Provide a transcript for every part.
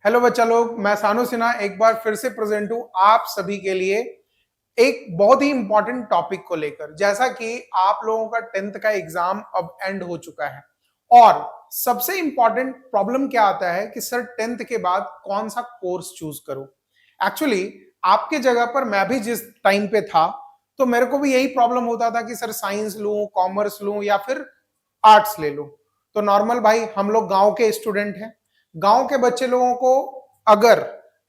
Hello बच्चा लोग, मैं सानू सिन्हा एक बार फिर से प्रेजेंट हूं आप सभी के लिए एक बहुत ही इंपॉर्टेंट टॉपिक को लेकर। जैसा कि आप लोगों का 10th का एग्जाम अब एंड हो चुका है और सबसे इंपॉर्टेंट प्रॉब्लम क्या आता है कि सर 10th के बाद कौन सा कोर्स चूज करूं। एक्चुअली आपके जगह पर मैं भी जिस टाइम पे था तो मेरे को भी यही प्रॉब्लम होता था कि सर साइंस लूं, कॉमर्स लूं या फिर आर्ट्स ले लूं। तो नॉर्मल भाई, हम लोग गांव के स्टूडेंट हैं। गांव के बच्चे लोगों को अगर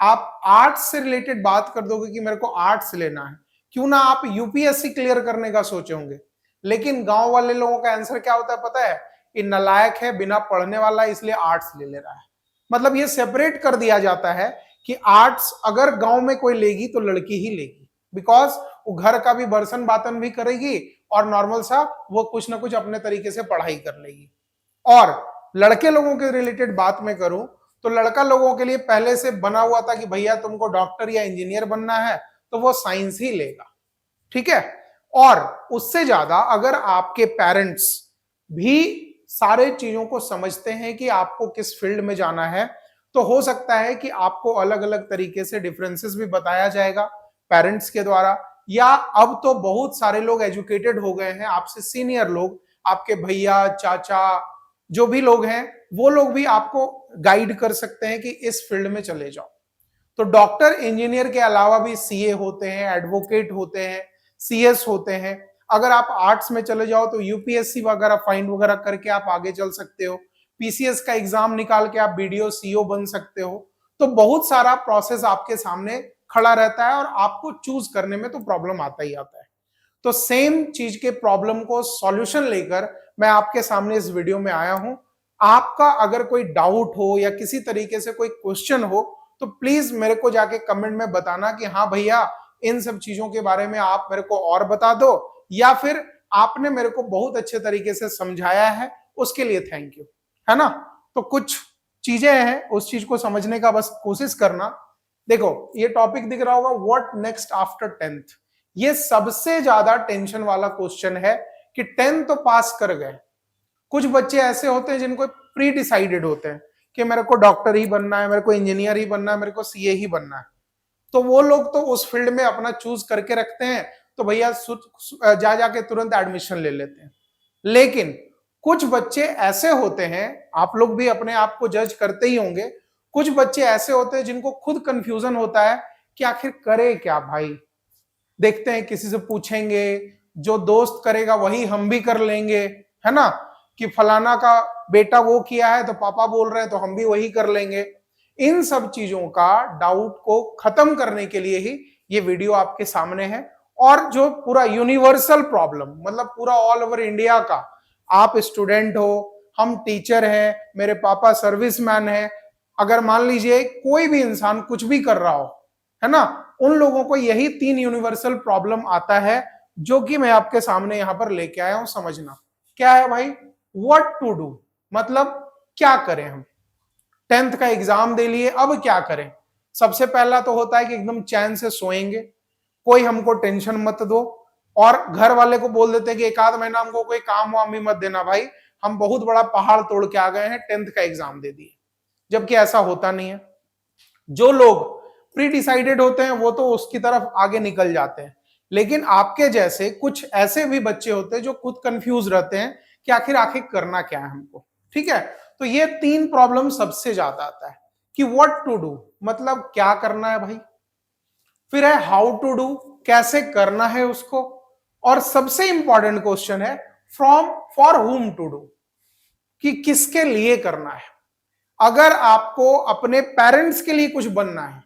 आप आर्ट्स से रिलेटेड बात कर दोगे कि मेरे को आर्ट्स लेना है, क्यों ना आप यूपीएससी क्लियर करने का सोचे होंगे। लेकिन गांव वाले लोगों का आंसर क्या होता है पता है? ये नालायक है, बिना पढ़ने वाला, इसलिए आर्ट्स ले रहा है। मतलब ये सेपरेट कर दिया जाता है कि आर्ट्स अगर गांव में कोई लेगी तो लड़की ही लेगी, बिकॉज वो घर का भी बर्तन बातन भी करेगी और नॉर्मल सा वो कुछ ना कुछ अपने तरीके से पढ़ाई कर लेगी। और लड़के लोगों के रिलेटेड बात में करूं तो लड़का लोगों के लिए पहले से बना हुआ था कि भैया तुमको डॉक्टर या इंजीनियर बनना है तो वो साइंस ही लेगा, ठीक है। और उससे ज्यादा अगर आपके पेरेंट्स भी सारे चीजों को समझते हैं कि आपको किस फील्ड में जाना है, तो हो सकता है कि आपको अलग अलग तरीके से डिफरेंसेस भी बताया जाएगा पेरेंट्स के द्वारा। या अब तो बहुत सारे लोग एजुकेटेड हो गए हैं, आपसे सीनियर लोग, आपके भैया चाचा जो भी लोग हैं, वो लोग भी आपको गाइड कर सकते हैं कि इस फील्ड में चले जाओ। तो डॉक्टर इंजीनियर के अलावा भी सीए होते हैं, एडवोकेट होते हैं, सीएस होते हैं। अगर आप आर्ट्स में चले जाओ तो यूपीएससी वगैरह फाइंड वगैरह करके आप आगे चल सकते हो। पीसीएस का एग्जाम निकाल के आप बीडीओ सीओ बन सकते हो। तो बहुत सारा प्रोसेस आपके सामने खड़ा रहता है और आपको चूज करने में तो प्रॉब्लम आता ही आता है। तो सेम चीज के प्रॉब्लम को सॉल्यूशन लेकर मैं आपके सामने इस वीडियो में आया हूं। आपका अगर कोई डाउट हो या किसी तरीके से कोई क्वेश्चन हो तो प्लीज मेरे को जाके कमेंट में बताना कि हाँ भैया इन सब चीजों के बारे में आप मेरे को और बता दो, या फिर आपने मेरे को बहुत अच्छे तरीके से समझाया है, उसके लिए थैंक यू, है ना। तो कुछ चीजें हैं, उस चीज को समझने का बस कोशिश करना। देखो ये टॉपिक दिख रहा होगा, व्हाट नेक्स्ट आफ्टर 10th। ये सबसे ज्यादा टेंशन वाला क्वेश्चन है कि 10th तो पास कर गए, कुछ बच्चे ऐसे होते हैं जिनको प्री डिसाइडेड होते हैं कि मेरे को डॉक्टर ही बनना है, मेरे को इंजीनियर ही बनना है, मेरे को सीए ही बनना है। तो वो लोग तो उस फील्ड में अपना चूज करके रखते हैं, तो भैया जा जाके तुरंत एडमिशन ले लेते हैं। लेकिन कुछ बच्चे ऐसे होते हैं, आप लोग भी अपने आप को जज करते ही होंगे, कुछ बच्चे ऐसे होते हैं जिनको खुद कंफ्यूजन होता है कि आखिर करे क्या भाई। देखते हैं किसी से पूछेंगे, जो दोस्त करेगा वही हम भी कर लेंगे, है ना, कि फलाना का बेटा वो किया है तो पापा बोल रहे हैं तो हम भी वही कर लेंगे। इन सब चीजों का डाउट को खत्म करने के लिए ही ये वीडियो आपके सामने है। और जो पूरा यूनिवर्सल प्रॉब्लम, मतलब पूरा ऑल ओवर इंडिया का, आप स्टूडेंट हो, हम टीचर हैं, मेरे पापा सर्विसमैन हैं, अगर मान लीजिए कोई भी इंसान कुछ भी कर रहा हो, है ना, उन लोगों को यही 3 यूनिवर्सल प्रॉब्लम आता है जो कि मैं आपके सामने यहां पर लेके आया हूं। समझना क्या है भाई, व्हाट टू डू, मतलब क्या करें हम। 10th का एग्जाम दे लिए, अब क्या करें। सबसे पहला तो होता है कि एकदम चैन से सोएंगे, कोई हमको टेंशन मत दो, और घर वाले को बोल देते हैं कि एक आध महीना हमको कोई काम वाम भी मत देना भाई, हम बहुत बड़ा पहाड़ तोड़ के आ गए हैं, 10th का एग्जाम दे दिए। जबकि ऐसा होता नहीं है। जो लोग प्री डिसाइडेड होते हैं वो तो उसकी तरफ आगे निकल जाते हैं, लेकिन आपके जैसे कुछ ऐसे भी बच्चे होते हैं जो खुद कंफ्यूज रहते हैं कि आखिर आखिर करना क्या है हमको, ठीक है। तो ये 3 प्रॉब्लम सबसे ज्यादा आता है कि व्हाट टू डू, मतलब क्या करना है भाई। फिर है हाउ टू डू, कैसे करना है उसको। और सबसे इंपॉर्टेंट क्वेश्चन है from for whom to do, कि किसके लिए करना है। अगर आपको अपने पेरेंट्स के लिए कुछ बनना है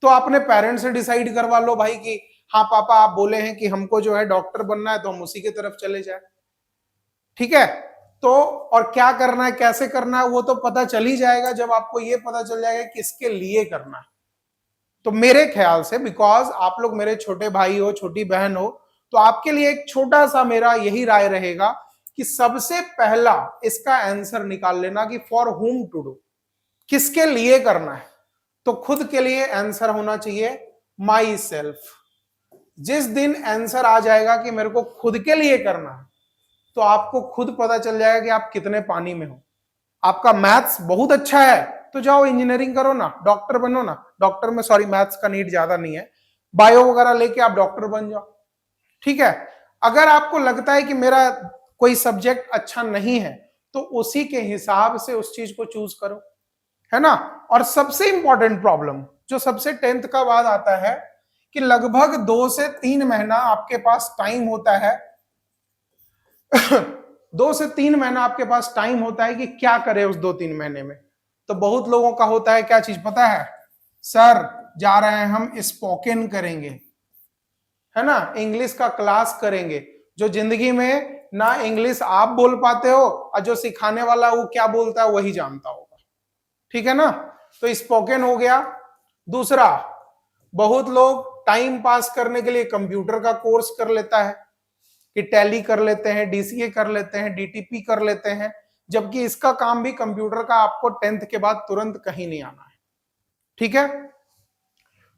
तो अपने पेरेंट्स से डिसाइड करवा लो भाई कि हाँ पापा आप बोले हैं कि हमको जो है डॉक्टर बनना है तो हम उसी की तरफ चले जाए, ठीक है। तो और क्या करना है, कैसे करना है, वो तो पता चल ही जाएगा जब आपको ये पता चल जाएगा किसके लिए करना है। तो मेरे ख्याल से, बिकॉज आप लोग मेरे छोटे भाई हो, छोटी बहन हो, तो आपके लिए एक छोटा सा मेरा यही राय रहेगा कि सबसे पहला इसका आंसर निकाल लेना कि फॉर हुम टू डू, किसके लिए करना है। तो खुद के लिए आंसर होना चाहिए माई सेल्फ। जिस दिन आंसर आ जाएगा कि मेरे को खुद के लिए करना है, तो आपको खुद पता चल जाएगा कि आप कितने पानी में हो। आपका मैथ्स बहुत अच्छा है तो जाओ इंजीनियरिंग करो ना, डॉक्टर बनो ना, डॉक्टर में सॉरी मैथ्स का नीड ज्यादा नहीं है, बायो वगैरह लेके आप डॉक्टर बन जाओ। ठीक है, अगर आपको लगता है कि मेरा कोई सब्जेक्ट अच्छा नहीं है तो उसी के हिसाब से उस चीज को चूज करो, है ना। और सबसे इंपॉर्टेंट प्रॉब्लम जो सबसे 10th का बाद आता है कि लगभग 2 से 3 महीना आपके पास टाइम होता है 2 से 3 महीना आपके पास टाइम होता है कि क्या करे उस 2-3 महीने में। तो बहुत लोगों का होता है क्या चीज पता है, सर जा रहे हैं हम स्पोकन करेंगे, है ना, इंग्लिश का क्लास करेंगे। जो जिंदगी में ना इंग्लिश आप बोल पाते हो और जो सिखाने वाला वो क्या बोलता है वही जानता होगा। ठीक है ना, तो स्पोकन हो गया। दूसरा, बहुत लोग टाइम पास करने के लिए कंप्यूटर का कोर्स कर लेता है कि टैली कर लेते हैं, डीसीए कर लेते हैं, डीटीपी कर लेते हैं, जबकि इसका काम भी कंप्यूटर का आपको 10th के बाद तुरंत कहीं नहीं आना है। ठीक है,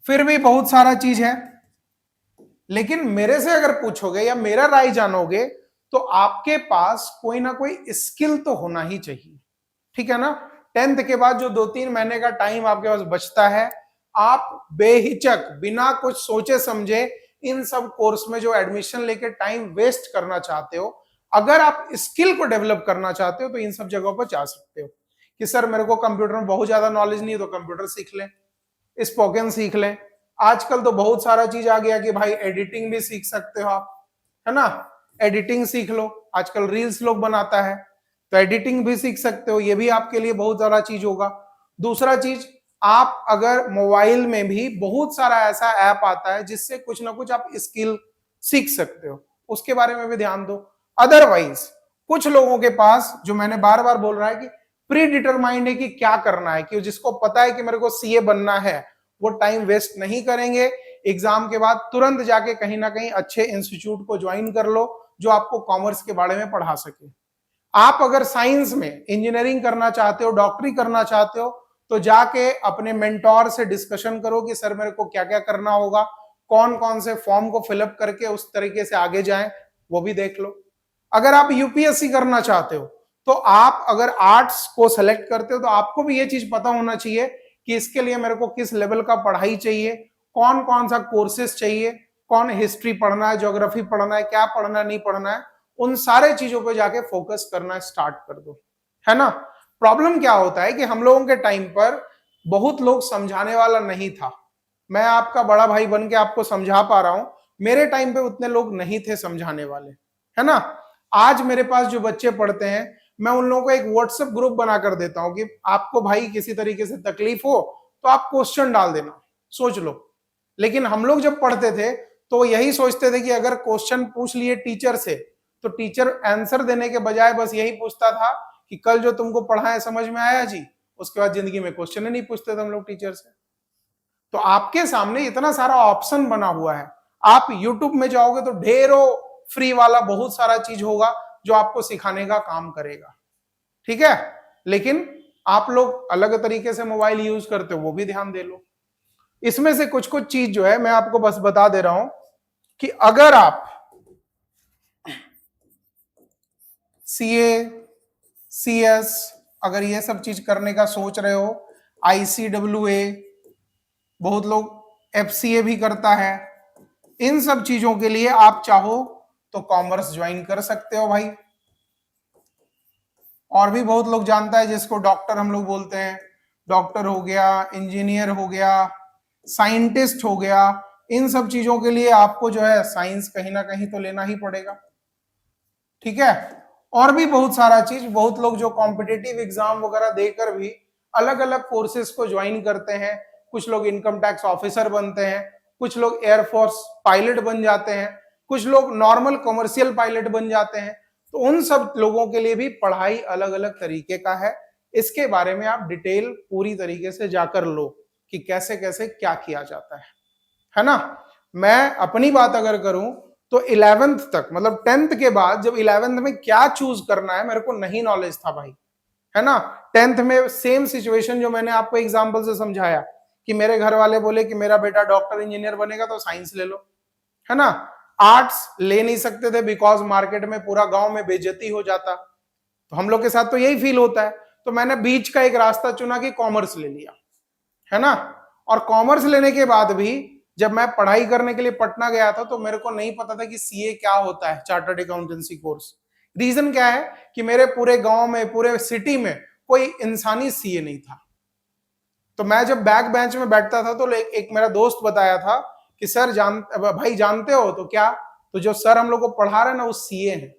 फिर भी बहुत सारा चीज है, लेकिन मेरे से अगर पूछोगे या मेरा राय जानोगे तो आपके पास कोई ना कोई स्किल तो होना ही चाहिए। ठीक है ना, 10th के बाद जो 2-3 महीने का टाइम आपके पास बचता है, आप बेहिचक बिना कुछ सोचे समझे इन सब कोर्स में जो एडमिशन लेके टाइम वेस्ट करना चाहते हो, अगर आप स्किल को डेवलप करना चाहते हो तो इन सब जगहों पर जा सकते हो कि सर मेरे को कंप्यूटर में बहुत ज्यादा नॉलेज नहीं है तो कंप्यूटर सीख लें, स्पोकन सीख लें। आजकल तो बहुत सारा चीज आ गया कि भाई एडिटिंग भी सीख सकते हो आप, है ना, एडिटिंग सीख लो, आजकल रील्स लोग बनाता है तो एडिटिंग भी सीख सकते हो, ये भी आपके लिए बहुत ज्यादा चीज होगा। दूसरा चीज, आप अगर मोबाइल में भी बहुत सारा ऐसा ऐप आता है जिससे कुछ ना कुछ आप स्किल सीख सकते हो, उसके बारे में भी ध्यान दो। अदरवाइज कुछ लोगों के पास, जो मैंने बार बार बोल रहा है कि प्री डिटरमाइंड है कि क्या करना है, कि जिसको पता है कि मेरे को सीए बनना है, वो टाइम वेस्ट नहीं करेंगे, एग्जाम के बाद तुरंत जाके कहीं ना कहीं अच्छे इंस्टीट्यूट को ज्वाइन कर लो जो आपको कॉमर्स के बारे में पढ़ा सके। आप अगर साइंस में इंजीनियरिंग करना चाहते हो, डॉक्टरी करना चाहते हो, तो जाके अपने मेंटोर से डिस्कशन करो कि सर मेरे को क्या क्या करना होगा, कौन कौन से फॉर्म को फिलअप करके उस तरीके से आगे जाएं, वो भी देख लो। अगर आप यूपीएससी करना चाहते हो तो आप अगर आर्ट्स को सेलेक्ट करते हो तो आपको भी ये चीज पता होना चाहिए कि इसके लिए मेरे को किस लेवल का पढ़ाई चाहिए, कौन कौन सा कोर्सेज चाहिए, कौन हिस्ट्री पढ़ना है, ज्योग्राफी पढ़ना है, क्या पढ़ना है, नहीं पढ़ना है, उन सारे चीजों पे जाके फोकस करना स्टार्ट कर दो, है ना। प्रॉब्लम क्या होता है कि हम लोगों के टाइम पर बहुत लोग समझाने वाला नहीं था। मैं आपका बड़ा भाई बन के आपको समझा पा रहा हूं, मेरे टाइम पे उतने लोग नहीं थे समझाने वाले, है ना। आज मेरे पास जो बच्चे पढ़ते हैं, मैं उन लोगों को एक व्हाट्सएप ग्रुप बना कर देता हूं कि आपको भाई किसी तरीके से तकलीफ हो तो आप क्वेश्चन डाल देना, सोच लो। लेकिन हम लोग जब पढ़ते थे तो यही सोचते थे कि अगर क्वेश्चन पूछ लिए टीचर से तो टीचर आंसर देने के बजाय बस यही पूछता था कि कल जो तुमको पढ़ाया समझ में आया जी, उसके बाद जिंदगी में क्वेश्चन ही नहीं पूछते थे हम लोग टीचर से। तो आपके सामने इतना सारा ऑप्शन बना हुआ है, आप यूट्यूब में जाओगे तो ढेरों फ्री वाला बहुत सारा चीज होगा जो आपको सिखाने का काम करेगा। ठीक है, लेकिन आप लोग अलग तरीके से मोबाइल यूज करते हो, वो भी ध्यान दे लो। इसमें से कुछ कुछ चीज जो है मैं आपको बस बता दे रहा हूं कि अगर आप सीए, सीएस अगर ये सब चीज करने का सोच रहे हो, आईसीडब्ल्यूए, बहुत लोग एफसीए भी करता है, इन सब चीजों के लिए आप चाहो तो कॉमर्स ज्वाइन कर सकते हो भाई। और भी बहुत लोग जानता है जिसको डॉक्टर हम लोग बोलते हैं, डॉक्टर हो गया, इंजीनियर हो गया, साइंटिस्ट हो गया, इन सब चीजों के लिए आपको जो है साइंस कहीं ना कहीं तो लेना ही पड़ेगा। ठीक है, और भी बहुत सारा चीज, बहुत लोग जो कॉम्पिटिटिव एग्जाम वगैरह देकर भी अलग अलग कोर्सेज को ज्वाइन करते हैं, कुछ लोग इनकम टैक्स ऑफिसर बनते हैं, कुछ लोग एयरफोर्स पायलट बन जाते हैं, कुछ लोग नॉर्मल कमर्शियल पायलट बन जाते हैं। तो उन सब लोगों के लिए भी पढ़ाई अलग अलग तरीके का है, इसके बारे में आप डिटेल पूरी तरीके से जाकर लो कि कैसे कैसे क्या किया जाता है ना। मैं अपनी बात अगर करूं तो 11th तक, मतलब 10th के बाद जब 11th में क्या चूज करना है मेरे को नहीं नॉलेज था भाई, है ना। 10th में सेम सिचुएशन जो मैंने आपको एग्जांपल से समझाया कि मेरे घर वाले बोले कि मेरा बेटा डॉक्टर इंजीनियर बनेगा तो साइंस ले लो, है ना। आर्ट्स ले नहीं सकते थे बिकॉज मार्केट में पूरा गांव में बेइज्जती हो जाता, तो हम लोग के साथ तो यही फील होता है। तो मैंने बीच का एक रास्ता चुना कि कॉमर्स ले लिया, है ना। और कॉमर्स लेने के बाद भी जब मैं पढ़ाई करने के लिए पटना गया था तो मेरे को नहीं पता था कि सीए क्या होता है, चार्टर्ड अकाउंटेंसी कोर्स। रीजन क्या है कि मेरे पूरे गांव में, पूरे सिटी में कोई इंसानी सीए नहीं था। तो मैं जब बैक बेंच में बैठता था तो एक मेरा दोस्त बताया था कि सर भाई जानते हो तो क्या, तो जो सर हम लोग को पढ़ा रहे हैं ना वो सीए हैं।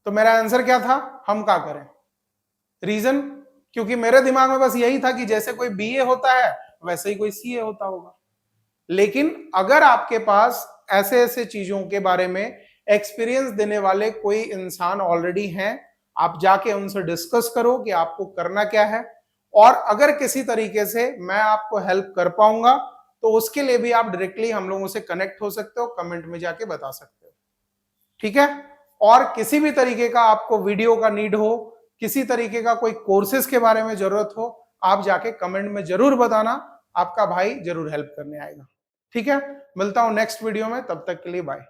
तो मेरा आंसर क्या था, हम क्या करें। रीजन, क्योंकि मेरे दिमाग में बस यही था कि जैसे कोई बीए होता है वैसे ही कोई सीए होता होगा। लेकिन अगर आपके पास ऐसे ऐसे चीजों के बारे में एक्सपीरियंस देने वाले कोई इंसान ऑलरेडी हैं, आप जाके उनसे डिस्कस करो कि आपको करना क्या है, और अगर किसी तरीके से मैं आपको हेल्प कर पाऊंगा तो उसके लिए भी आप डायरेक्टली हम लोगों से कनेक्ट हो सकते हो, कमेंट में जाके बता सकते हो, ठीक है। और किसी भी तरीके का आपको वीडियो का नीड हो, किसी तरीके का कोई कोर्सेज के बारे में जरूरत हो, आप जाके कमेंट में जरूर बताना, आपका भाई जरूर हेल्प करने आएगा, ठीक है। मिलता हूं नेक्स्ट वीडियो में, तब तक के लिए बाय।